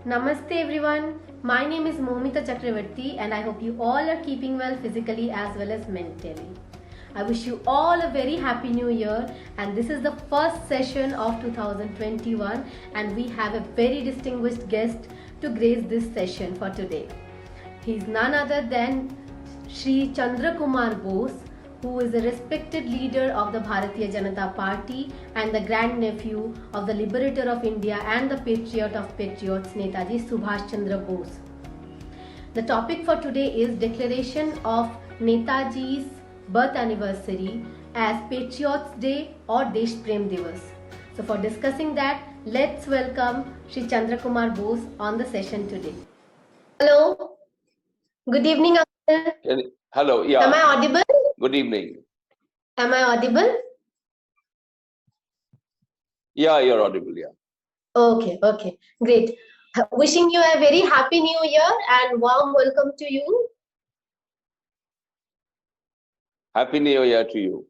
Namaste everyone. My name is Moumita and I hope you all are keeping well physically as well as mentally. I wish you all a very happy new year, and this is the first session of 2021 and we have a very distinguished guest to grace this session for today. He is none other than Shri Chandra Kumar Bose, who is a respected leader of the Bharatiya Janata Party and the grandnephew of the Liberator of India and the Patriot of Patriots, Netaji Subhas Chandra Bose. The topic for today is declaration of Netaji's birth anniversary as Patriots Day or DeshPrem Diwas. So for discussing that, let's welcome Shri Chandra Kumar Bose on the session today. Hello. Good evening, Uncle. Hello, yeah. Am I audible? Good evening. Am I audible? Yeah, you're audible, yeah. Okay, great. Wishing you a very happy new year and warm welcome to you. Happy New Year to you.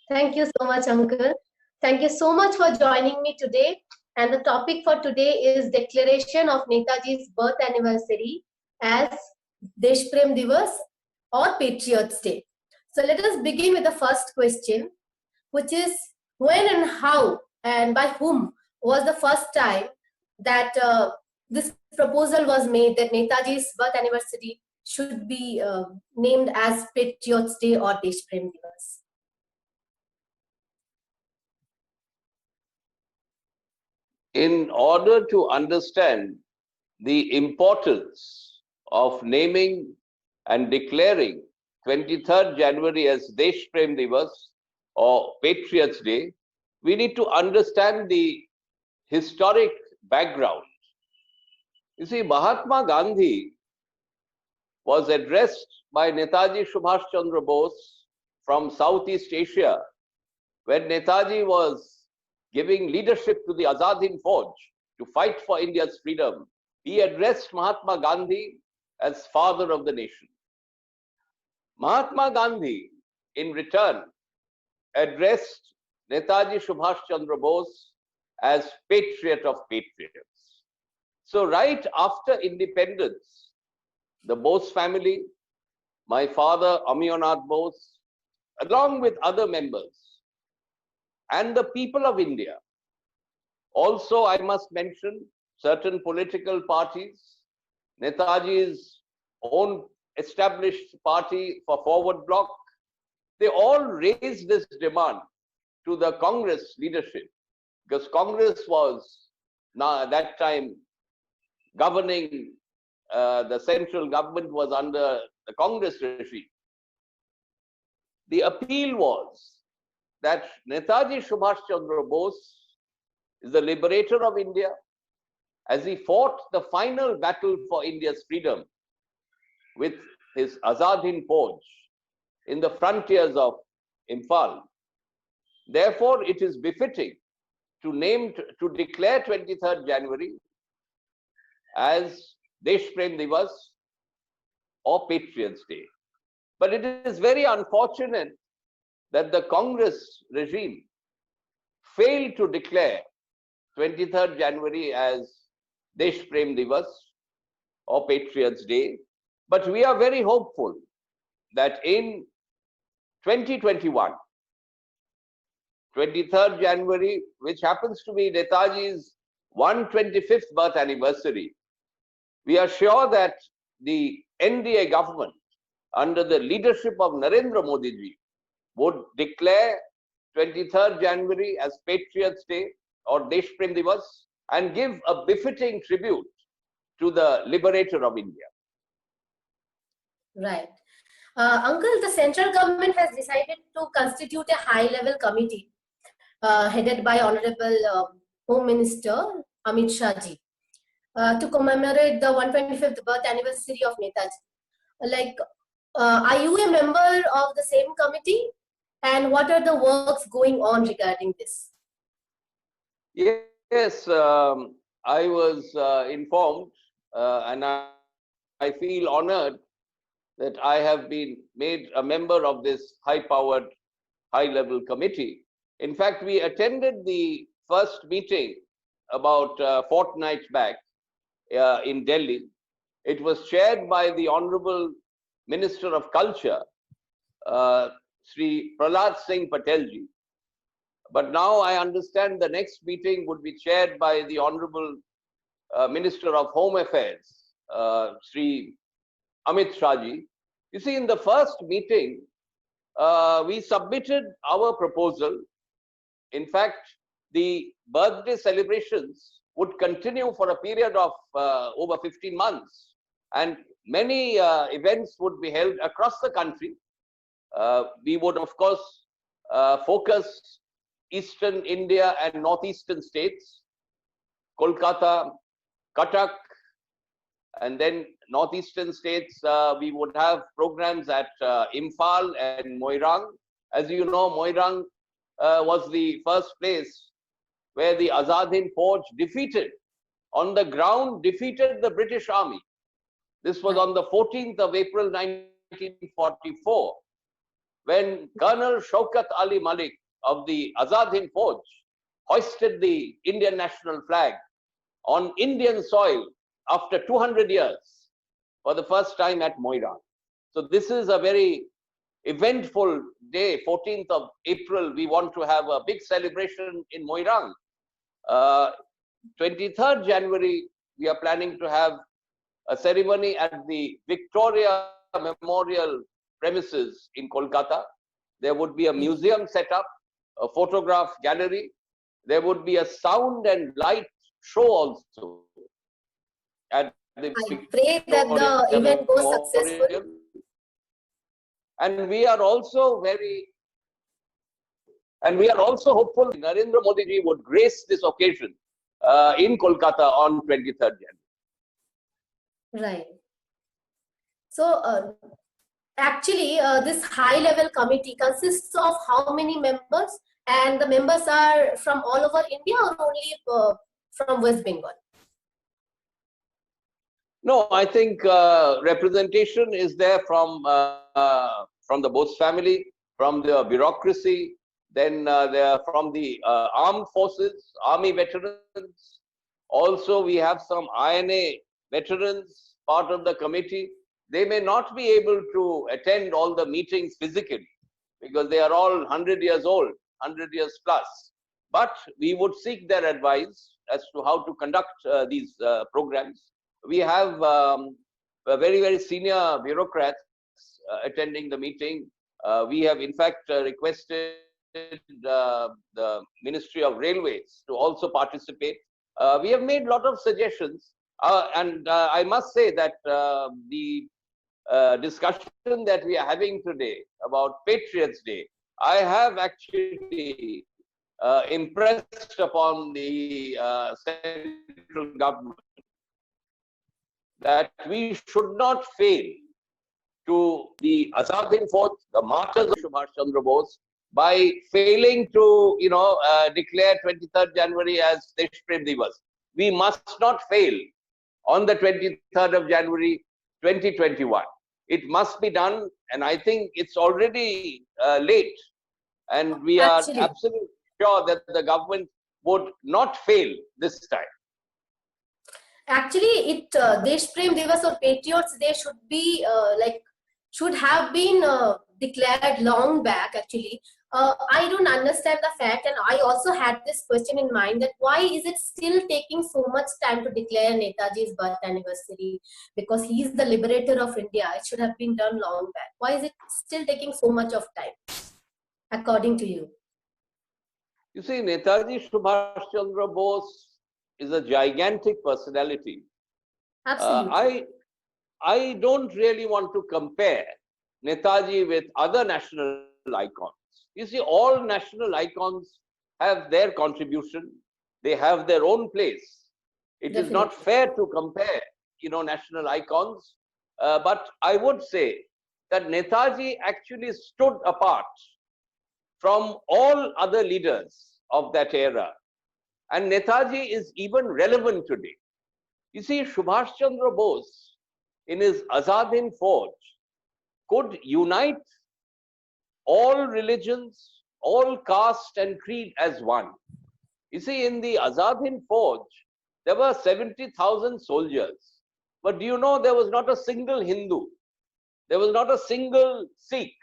Thank you so much, Uncle. Thank you so much for joining me today. And the topic for today is declaration of Netaji's birth anniversary as DeshPrem Diwas or Patriots Day. So let us begin with the first question, which is when and how and by whom was the first time that this proposal was made that Netaji's birth anniversary should be named as Patriots Day or DeshPrem Diwas? In order to understand the importance of naming and declaring 23rd January as DeshPrem Diwas or Patriots Day, we need to understand the historic background. You see, Mahatma Gandhi was addressed by Netaji Subhas Chandra Bose from Southeast Asia when Netaji was giving leadership to the Azad Hind Fauj to fight for India's freedom. He addressed Mahatma Gandhi as father of the nation. Mahatma Gandhi, in return, addressed Netaji Subhas Chandra Bose as patriot of patriots. So right after independence, the Bose family, my father Amionath Bose, along with other members, and the people of India. Also, I must mention certain political parties, Netaji's own established party for Forward Bloc, they all raised this demand to the Congress leadership, because Congress was now at that time governing, the central government was under the Congress regime. The appeal was that Netaji Subhas Chandra Bose is the liberator of India, as he fought the final battle for India's freedom with his Azad Hind Fauj in the frontiers of Imphal. Therefore, it is befitting to declare 23rd January as DeshPrem Diwas or Patriots Day. But it is very unfortunate that the Congress regime failed to declare 23rd January as DeshPrem Diwas or Patriots Day. But we are very hopeful that in 2021, 23rd January, which happens to be Netaji's 125th birth anniversary, we are sure that the NDA government, under the leadership of Narendra Modi ji, would declare 23rd January as Patriots Day or DeshPrem Diwas and give a befitting tribute to the liberator of India. Right. Uncle, the central government has decided to constitute a high-level committee headed by Honorable Home Minister Amit Shah ji to commemorate the 125th birth anniversary of Netaji. Are you a member of the same committee? And what are the works going on regarding this? Yes, I was informed and I feel honored that I have been made a member of this high-powered, high-level committee. In fact, we attended the first meeting about a fortnight back, in Delhi. It was chaired by the Honorable Minister of Culture, Shri Singh Patelji. But now I understand the next meeting would be chaired by the Honorable Minister of Home Affairs, Shri Amit Shahji. You see, in the first meeting, we submitted our proposal. In fact, the birthday celebrations would continue for a period of over 15 months. And many events would be held across the country. We would, of course, focus Eastern India and Northeastern states, Kolkata, Cuttack, and then Northeastern states, we would have programs at Imphal and Moirang. As you know, Moirang was the first place where the Azad Hind Force on the ground, defeated the British Army. This was on the 14th of April 1944, when Colonel Shaukat Ali Malik of the Azad Hind Force hoisted the Indian national flag on Indian soil after 200 years for the first time at Moirang. So this is a very eventful day, 14th of April. We want to have a big celebration in Moirang. 23rd January, we are planning to have a ceremony at the Victoria Memorial premises in Kolkata. There would be a museum set up, a photograph gallery. There would be a sound and light show also. At the I pray that the event goes successful. And we are also hopeful Narendra Modi ji would grace this occasion in Kolkata on 23rd January. Right. So actually, this high-level committee consists of how many members? And the members are from all over India or only from West Bengal? No, I think representation is there from the Bose family, from the bureaucracy, then they are from the armed forces, army veterans. Also, we have some INA veterans, part of the committee. They may not be able to attend all the meetings physically because they are all 100 years old, 100 years plus. But we would seek their advice as to how to conduct these programs. We have very, very senior bureaucrats attending the meeting. We have, in fact, requested the Ministry of Railways to also participate. We have made a lot of suggestions. And I must say that the discussion that we are having today about Patriots Day, I have actually impressed upon the central government that we should not fail to the Azad Hind Force, the martyrs of Subhas Chandra Bose, by failing to, declare 23rd January as DeshPrem Diwas. We must not fail on the 23rd of January 2021. It must be done, and I think it's already late. And we are absolutely sure that the government would not fail this time. Actually, DeshPrem Diwas or Patriots Day should be should have been declared long back. Actually, I don't understand the fact, and I also had this question in mind, that why is it still taking so much time to declare Netaji's birth anniversary? Because he is the liberator of India. It should have been done long back. Why is it still taking so much of time, according to you? You see, Netaji Subhas Chandra Bose is a gigantic personality. Absolutely. I don't really want to compare Netaji with other national icons. You see, all national icons have their contribution. They have their own place. It is not fair to compare, national icons. But I would say that Netaji actually stood apart from all other leaders of that era. And Netaji is even relevant today. You see, Subhas Chandra Bose, in his Azad Hind Force, could unite all religions, all caste and creed as one. You see, in the Azad Hind Force, there were 70,000 soldiers. But do you know there was not a single Hindu? There was not a single Sikh.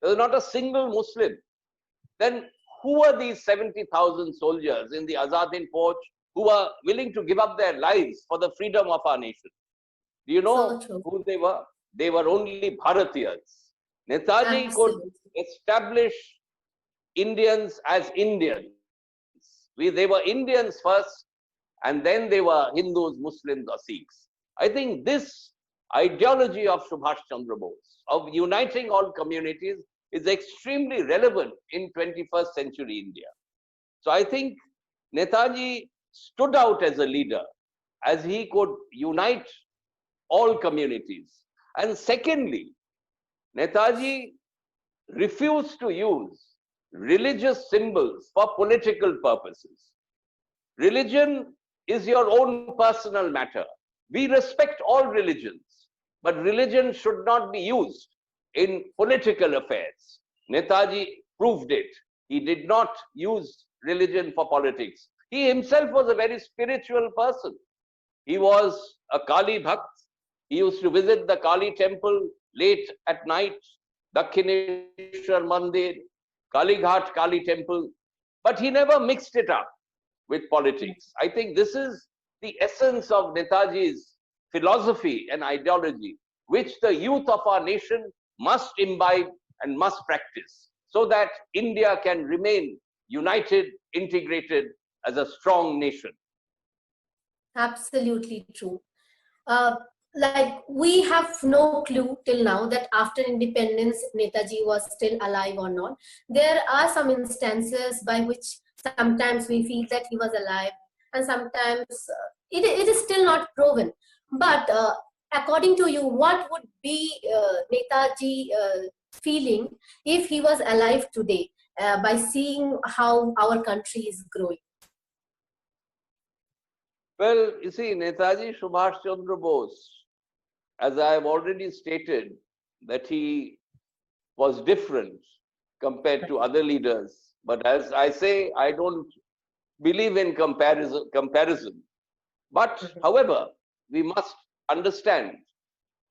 There was not a single Muslim. Then who were these 70,000 soldiers in the Azad Hind Fauj who were willing to give up their lives for the freedom of our nation? Do you know who they were? They were only Bharatiyas. Netaji could establish Indians as Indians. They were Indians first, and then they were Hindus, Muslims, or Sikhs. I think this ideology of Subhas Chandra Bose, of uniting all communities, is extremely relevant in 21st century India. So I think Netaji stood out as a leader, as he could unite all communities. And secondly, Netaji refused to use religious symbols for political purposes. Religion is your own personal matter. We respect all religions, but religion should not be used in political affairs. Netaji proved it. He did not use religion for politics. He himself was a very spiritual person. He was a Kali Bhakt. He used to visit the Kali temple late at night, Dakshineshwar Mandir, Kali Ghat Kali temple, but he never mixed it up with politics. I think this is the essence of Netaji's philosophy and ideology, which the youth of our nation must imbibe and must practice, so that India can remain united, integrated as a strong nation. Absolutely true. Like, we have no clue till now that after independence Netaji was still alive or not. There are some instances by which sometimes we feel that he was alive, and sometimes it is still not proven. But according to you, what would be Netaji feeling if he was alive today, by seeing how our country is growing? Well, you see, Netaji Subhas Chandra Bose, as I have already stated, that he was different compared to other leaders. But as I say, I don't believe in comparison. But however, we must understand.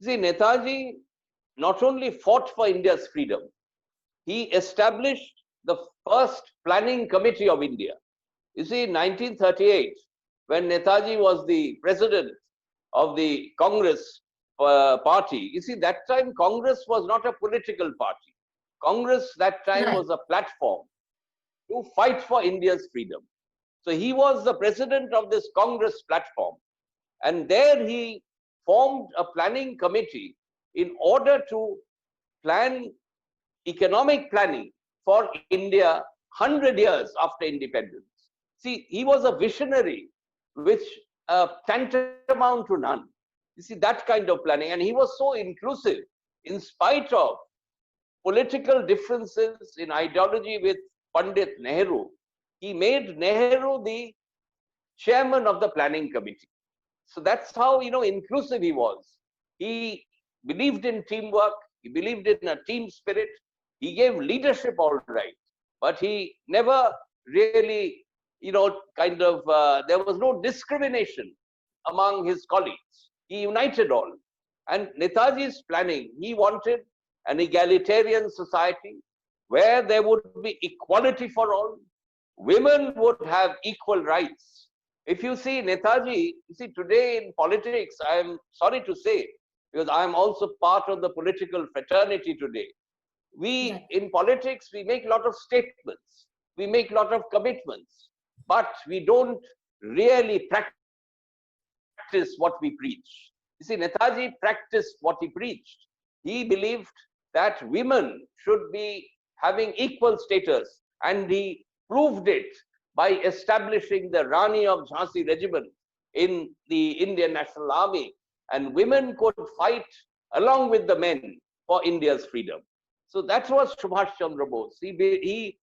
See, Netaji not only fought for India's freedom, he established the first planning committee of India. You see, in 1938, when Netaji was the president of the Congress party, you see, that time Congress was not a political party. Congress that time was a platform to fight for India's freedom. So he was the president of this Congress platform. And there he formed a planning committee in order to plan economic planning for India 100 years after independence. See, he was a visionary, which tantamount to none. You see, that kind of planning. And he was so inclusive, in spite of political differences in ideology with Pandit Nehru. He made Nehru the chairman of the planning committee. So that's how, inclusive he was. He believed in teamwork. He believed in a team spirit. He gave leadership, all right. But he never really, there was no discrimination among his colleagues. He united all. And Netaji's planning, he wanted an egalitarian society where there would be equality for all. Women would have equal rights. If you see Netaji, today in politics, I am sorry to say, because I am also part of the political fraternity today. In politics, we make a lot of statements. We make a lot of commitments, but we don't really practice what we preach. You see, Netaji practiced what he preached. He believed that women should be having equal status, and he proved it by establishing the Rani of Jhansi regiment in the Indian National Army, and women could fight along with the men for India's freedom. So that was Subhas Chandra Bose. He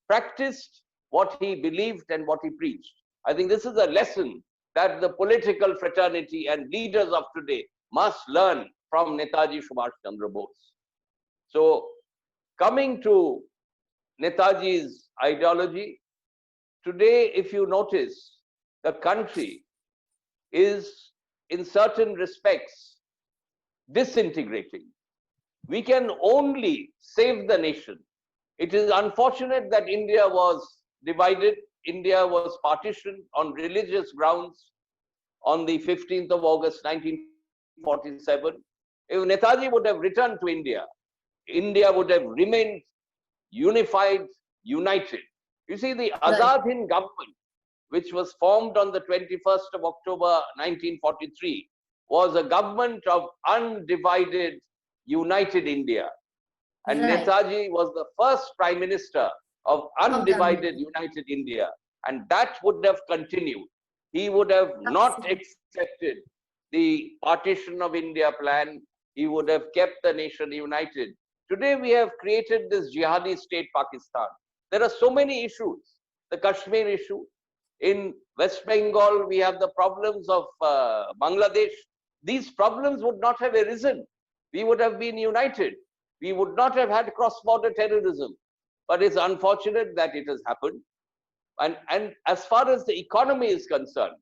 practiced what he believed and what he preached. I think this is a lesson that the political fraternity and leaders of today must learn from Netaji Subhas Chandra Bose. So coming to Netaji's ideology, today, if you notice, the country is in certain respects disintegrating. We can only save the nation. It is unfortunate that India was divided. India was partitioned on religious grounds on the 15th of August 1947. If Netaji would have returned to India, India would have remained unified, united. You see, the Azad Hind government, which was formed on the 21st of October 1943, was a government of undivided, united India. And Netaji was the first Prime Minister of undivided, united India. And that would have continued. He would have not accepted the partition of India plan. He would have kept the nation united. Today we have created this jihadi state Pakistan. There are so many issues. The Kashmir issue. In West Bengal, we have the problems of Bangladesh. These problems would not have arisen. We would have been united. We would not have had cross-border terrorism. But it's unfortunate that it has happened. And as far as the economy is concerned,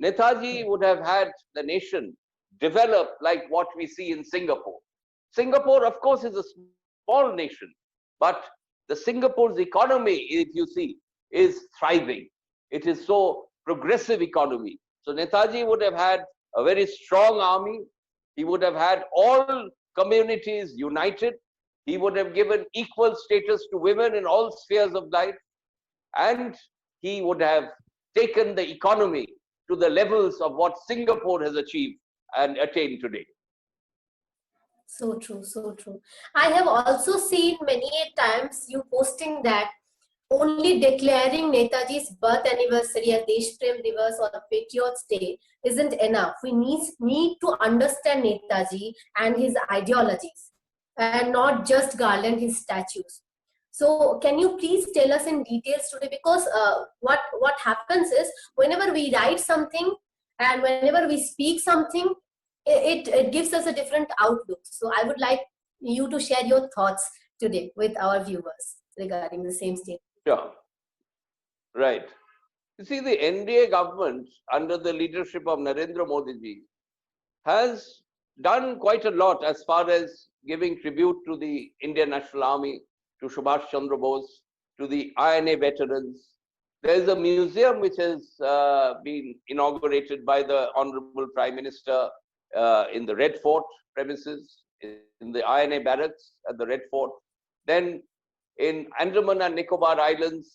Netaji would have had the nation develop like what we see in Singapore. Singapore, of course, is a small nation, but the Singapore's economy, if you see, is thriving. It is so progressive economy. So Netaji would have had a very strong army. He would have had all communities united. He would have given equal status to women in all spheres of life. And he would have taken the economy to the levels of what Singapore has achieved and attained today. So true, so true. I have also seen many times you posting that only declaring Netaji's birth anniversary as DeshPrem Diwas or Patriot Day isn't enough. We need to understand Netaji and his ideologies and not just garland his statues. So can you please tell us in details today, because what happens is whenever we write something and whenever we speak something, it gives us a different outlook. So I would like you to share your thoughts today with our viewers regarding the same statement. Sure. Right. You see, the NDA government under the leadership of Narendra Modi ji has done quite a lot as far as giving tribute to the Indian National Army, to Subhas Chandra Bose, to the INA veterans. There is a museum which has been inaugurated by the Honorable Prime Minister in the Red Fort premises, in the INA barracks at the Red Fort. Then in Andaman and Nicobar Islands,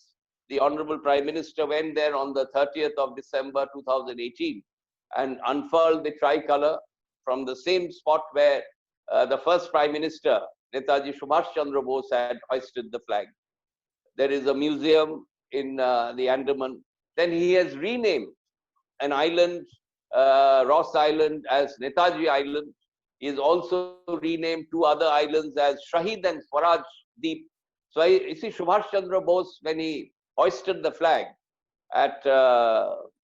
the Honorable Prime Minister went there on the 30th of December 2018 and unfurled the tricolour from the same spot where the first Prime Minister, Netaji Subhas Chandra Bose, had hoisted the flag. There is a museum in the Andaman. Then he has renamed an island, Ross Island, as Netaji Island. He has also renamed two other islands as Shahid and Swaraj Deep. So you see, Subhas Chandra Bose, when he hoisted the flag at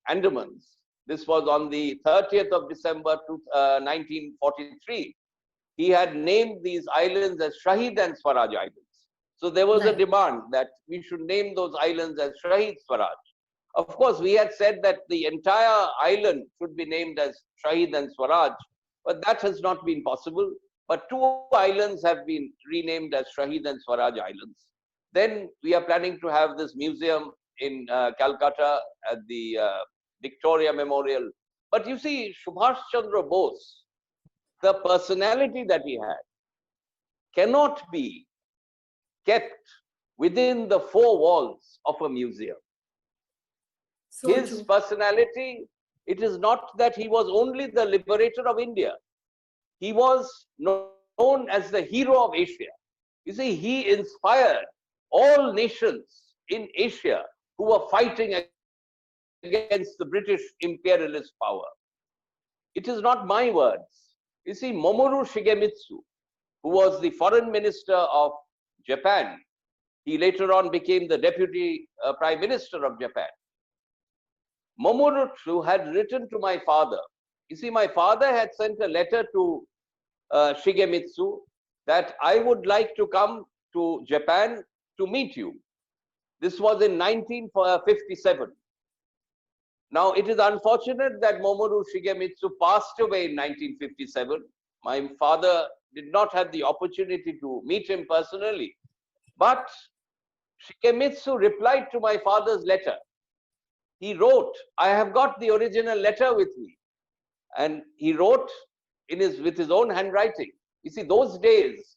Andamans, this was on the 30th of December 1943, he had named these islands as Shahid and Swaraj Islands. So there was a demand that we should name those islands as Shahid Swaraj. Of course, we had said that the entire island should be named as Shahid and Swaraj, but that has not been possible. But two islands have been renamed as Shahid and Swaraj Islands. Then we are planning to have this museum in Calcutta at the Victoria Memorial. But you see, Subhas Chandra Bose, the personality that he had, cannot be kept within the four walls of a museum. So his personality, it is not that he was only the liberator of India. He was known as the hero of Asia. You see, he inspired all nations in Asia who were fighting against the British imperialist power. It is not my words. You see, Mamoru Shigemitsu, who was the foreign minister of Japan, he later on became the deputy prime minister of Japan. Mamoru had written to my father. You see, my father had sent a letter to Shigemitsu that I would like to come to Japan to meet you. This was in 1957. Now, it is unfortunate that Mamoru Shigemitsu passed away in 1957. My father did not have the opportunity to meet him personally, but Shigemitsu replied to my father's letter. He wrote, I have got the original letter with me. And he wrote with his own handwriting. You see, those days,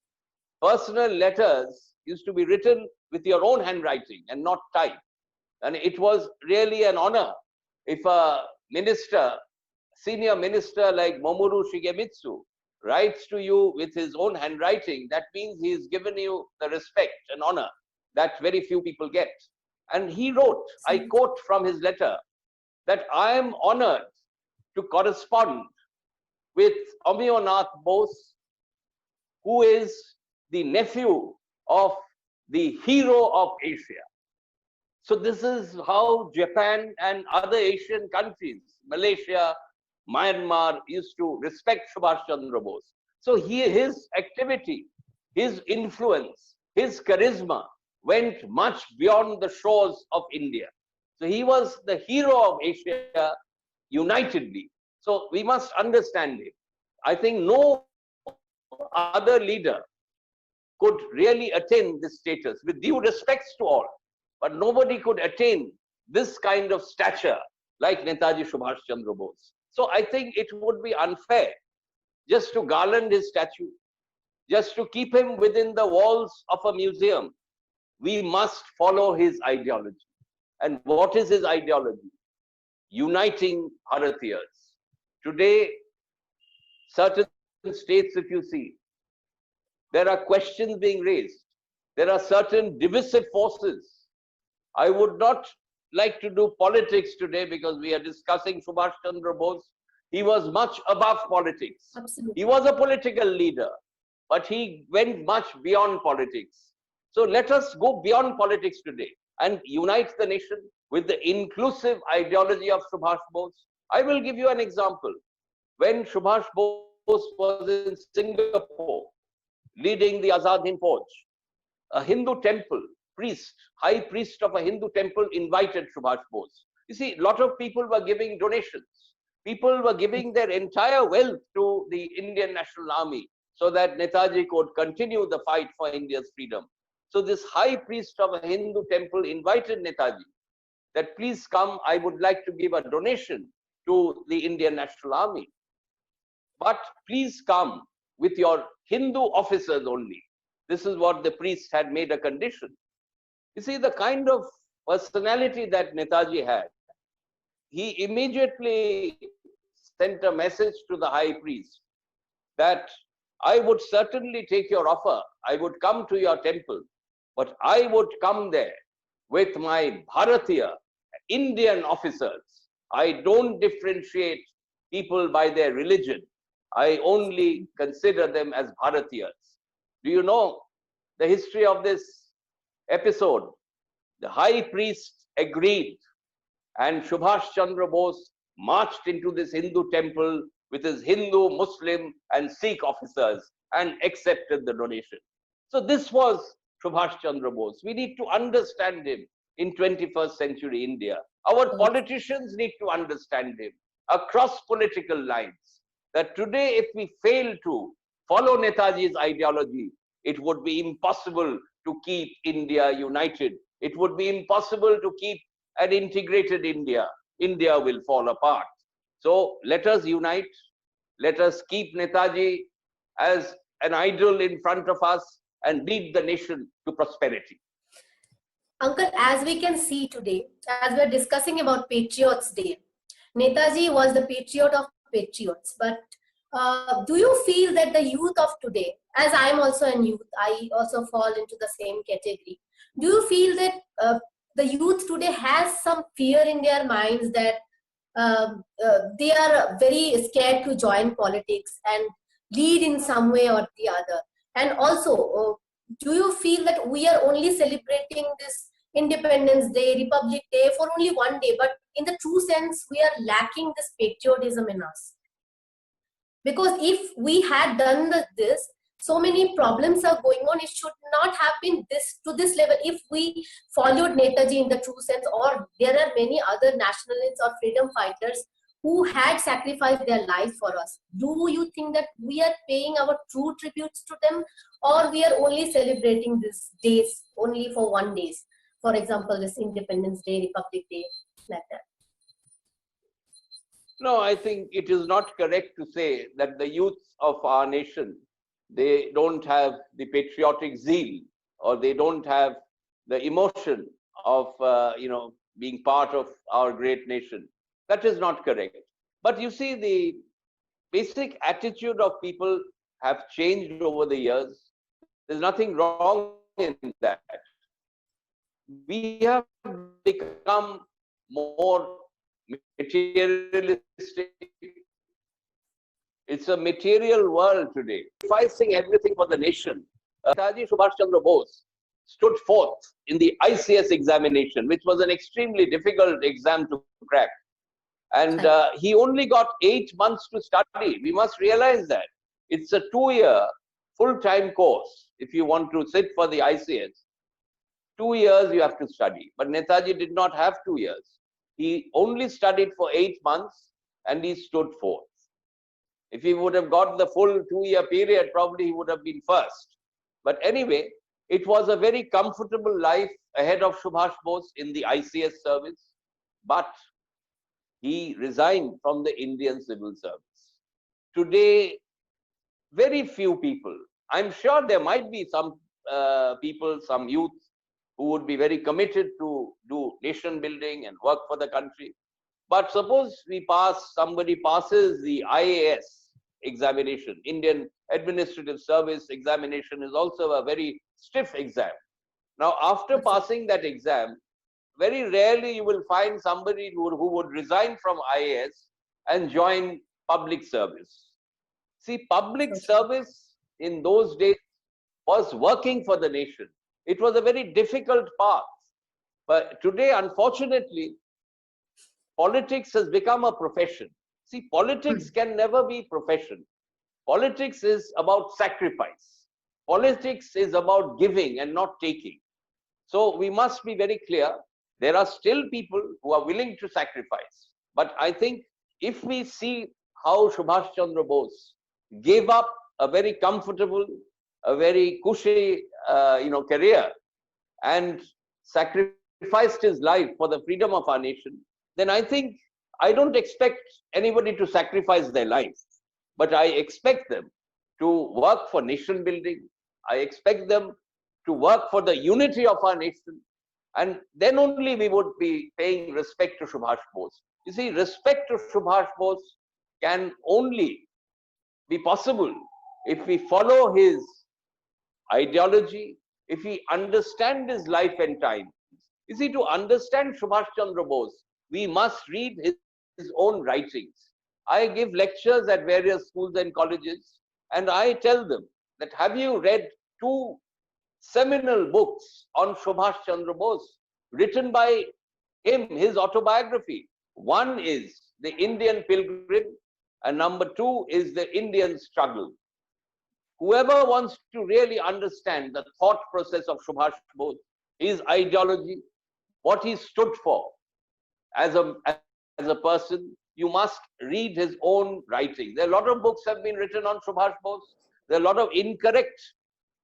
personal letters used to be written with your own handwriting and not typed. And it was really an honor if a minister, senior minister like Mamoru Shigemitsu, writes to you with his own handwriting. That means he has given you the respect and honor that very few people get. And he wrote, I quote from his letter, that I am honored to correspond with Amionath Bose, who is the nephew of the hero of Asia. So this is how Japan and other Asian countries, Malaysia, Myanmar, used to respect Subhas Chandra Bose. So his activity, his influence, his charisma went much beyond the shores of India. So he was the hero of Asia unitedly. So we must understand him. I think no other leader could really attain this status, with due respects to all. But nobody could attain this kind of stature like Netaji Subhas Chandra Bose. So I think it would be unfair just to garland his statue, just to keep him within the walls of a museum. We must follow his ideology. And what is his ideology? Uniting Bharatiyas. Today, certain states, if you see, there are questions being raised. There are certain divisive forces. I would not like to do politics today because we are discussing Subhas Chandra Bose. He was much above politics. Absolutely. He was a political leader, but he went much beyond politics. So let us go beyond politics today and unite the nation with the inclusive ideology of Subhas Bose. I will give you an example. When Subhas Bose was in Singapore, leading the Azad Hind Fauj, a Hindu temple priest, high priest of a Hindu temple, invited Subhas Bose. You see, a lot of people were giving donations. People were giving their entire wealth to the Indian National Army so that Netaji could continue the fight for India's freedom. So this high priest of a Hindu temple invited Netaji that please come, I would like to give a donation to the Indian National Army. But please come with your Hindu officers only. This is what the priest had made a condition. You see, the kind of personality that Netaji had, he immediately sent a message to the high priest that I would certainly take your offer. I would come to your temple, but I would come there with my Bharatiya, Indian officers. I don't differentiate people by their religion. I only consider them as Bharatiyas. Do you know the history of this episode? The high priest agreed, and Subhas Chandra Bose marched into this Hindu temple with his Hindu, Muslim, and Sikh officers and accepted the donation. So this was Subhas Chandra Bose. We need to understand him in 21st century India. Our politicians need to understand him across political lines. That today, if we fail to follow Netaji's ideology, it would be impossible to keep India united. It would be impossible to keep an integrated India. India will fall apart. So let us unite. Let us keep Netaji as an idol in front of us and lead the nation to prosperity. Uncle, as we can see today, as we're discussing about Patriots Day, Netaji was the patriot of patriots. But do you feel that the youth of today, as I'm also a youth, I also fall into the same category. Do you feel that the youth today has some fear in their minds that they are very scared to join politics and lead in some way or the other? And also, do you feel that we are only celebrating this Independence Day, Republic Day for only one day, but in the true sense, we are lacking this patriotism in us? Because if we had done this, so many problems are going on. It should not have been to this level if we followed Netaji in the true sense, or there are many other nationalists or freedom fighters who had sacrificed their lives for us. Do you think that we are paying our true tributes to them, or we are only celebrating these days only for 1 day? For example, this Independence Day, Republic Day, like that. No, I think it is not correct to say that the youth of our nation, they don't have the patriotic zeal, or they don't have the emotion of, being part of our great nation. That is not correct. But you see, the basic attitude of people have changed over the years. There's nothing wrong in that. We have become more materialistic. It's a material world today. Sacrificing everything for the nation. Netaji Subhas Chandra Bose stood forth in the ICS examination, which was an extremely difficult exam to crack. And he only got 8 months to study. We must realize that. It's a 2-year full-time course. If you want to sit for the ICS, 2 years you have to study. But Netaji did not have 2 years. He only studied for 8 months and he stood forth. If he would have got the full 2-year period, probably he would have been first. But anyway, it was a very comfortable life ahead of Subhas Bose in the ICS service. But he resigned from the Indian civil service. Today, very few people, I'm sure there might be some people, some youth, who would be very committed to do nation building and work for the country. But suppose somebody passes the IAS examination, Indian Administrative Service examination is also a very stiff exam. Now, after passing that exam, very rarely you will find somebody who would resign from IAS and join public service. See, public service in those days was working for the nation. It was a very difficult path. But today, unfortunately, politics has become a profession. See, politics can never be profession. Politics is about sacrifice. Politics is about giving and not taking. So we must be very clear. There are still people who are willing to sacrifice. But I think if we see how Subhas Chandra Bose gave up a very comfortable, a very cushy, career and sacrificed his life for the freedom of our nation, then I think I don't expect anybody to sacrifice their life, but I expect them to work for nation building. I expect them to work for the unity of our nation. And then only we would be paying respect to Subhas Bose. You see, respect to Subhas Bose can only be possible if we follow his ideology, if we understand his life and times. You see, to understand Subhas Chandra Bose, we must read his own writings. I give lectures at various schools and colleges, and I tell them that, have you read 2 seminal books on Subhas Chandra Bose, written by him, his autobiography? One is The Indian Pilgrim, and number 2 is The Indian Struggle. Whoever wants to really understand the thought process of Subhas Bose, his ideology, what he stood for as a person, you must read his own writing. There are a lot of books have been written on Subhas Bose. There are a lot of incorrect,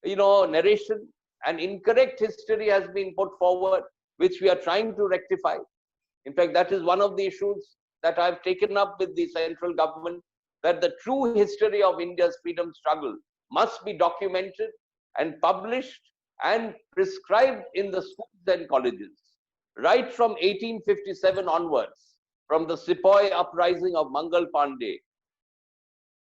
narration and incorrect history has been put forward, which we are trying to rectify. In fact, that is one of the issues that I've taken up with the central government, that the true history of India's freedom struggle must be documented and published and prescribed in the schools and colleges, right from 1857 onwards, from the Sepoy uprising of Mangal Pandey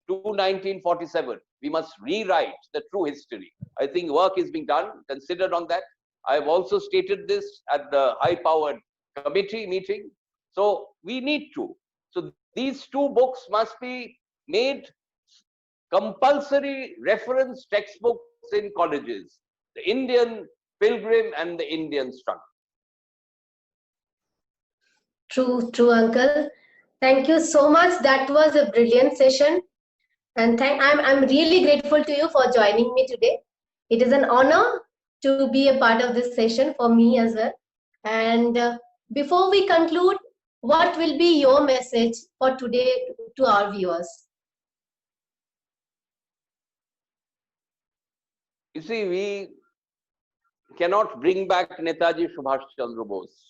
to 1947. We must rewrite the true history. I think work is being done, considered on that. I've also stated this at the high-powered committee meeting. So we need to. So these 2 books must be made compulsory reference textbooks in colleges, The Indian Pilgrim and The Indian Struggle. True, uncle. Thank you so much. That was a brilliant session. And I'm really grateful to you for joining me today. It is an honor to be a part of this session for me as well. And before we conclude, what will be your message for today to our viewers? You see, we cannot bring back Netaji Subhas Chandra Bose,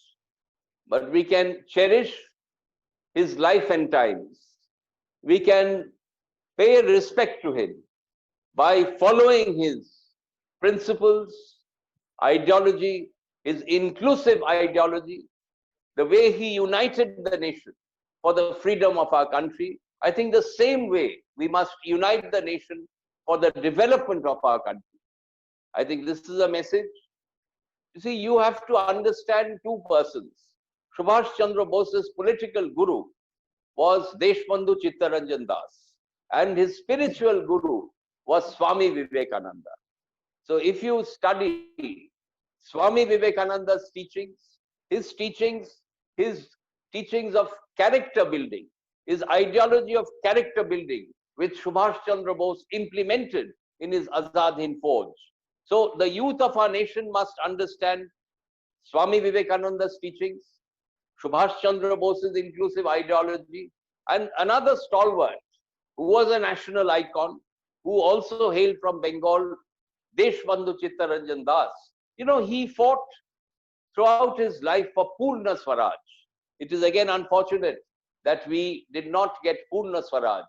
but we can cherish his life and times. We can pay respect to him by following his principles, ideology, his inclusive ideology, the way he united the nation for the freedom of our country. I think the same way we must unite the nation for the development of our country. I think this is a message. You see, you have to understand two persons. Subhash Chandra Bose's political guru was Deshbandhu Chittaranjan Das, and his spiritual guru was Swami Vivekananda. So if you study Swami Vivekananda's teachings, his teachings of character building, his ideology of character building, which Subhash Chandra Bose implemented in his Azad Hind Fauj. So the youth of our nation must understand Swami Vivekananda's teachings, Subhash Chandra Bose's inclusive ideology, and another stalwart who was a national icon, who also hailed from Bengal, Deshbandhu Chittaranjan Das. You know, he fought throughout his life for Purna Swaraj. It is again unfortunate that we did not get Purna Swaraj.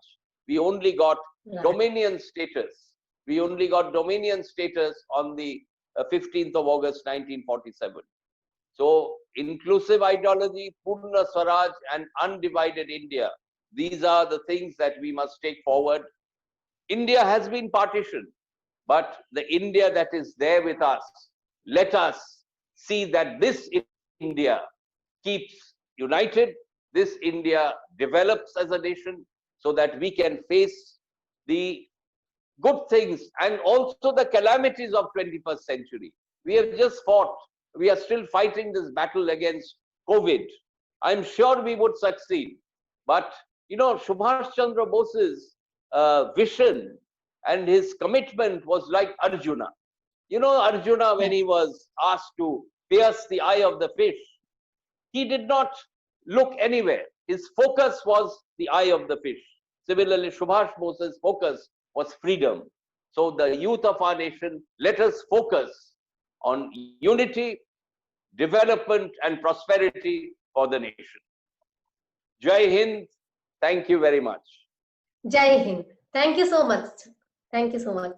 We only got Dominion status. We only got Dominion status on the 15th of August 1947. So, inclusive ideology, Purna Swaraj, and undivided India. These are the things that we must take forward. India has been partitioned, but the India that is there with us, let us see that this India keeps united, this India develops as a nation, so that we can face the good things and also the calamities of 21st century. We have just fought. We are still fighting this battle against COVID. I'm sure we would succeed. But, you know, Subhash Chandra Bose's vision and his commitment was like Arjuna. You know, Arjuna, when he was asked to pierce the eye of the fish, he did not look anywhere. His focus was the eye of the fish. Similarly, Subhash Bose's focus was freedom. So the youth of our nation, let us focus on unity, development, and prosperity for the nation. Jai Hind. Thank you very much. Jai Hind. Thank you so much. Thank you so much.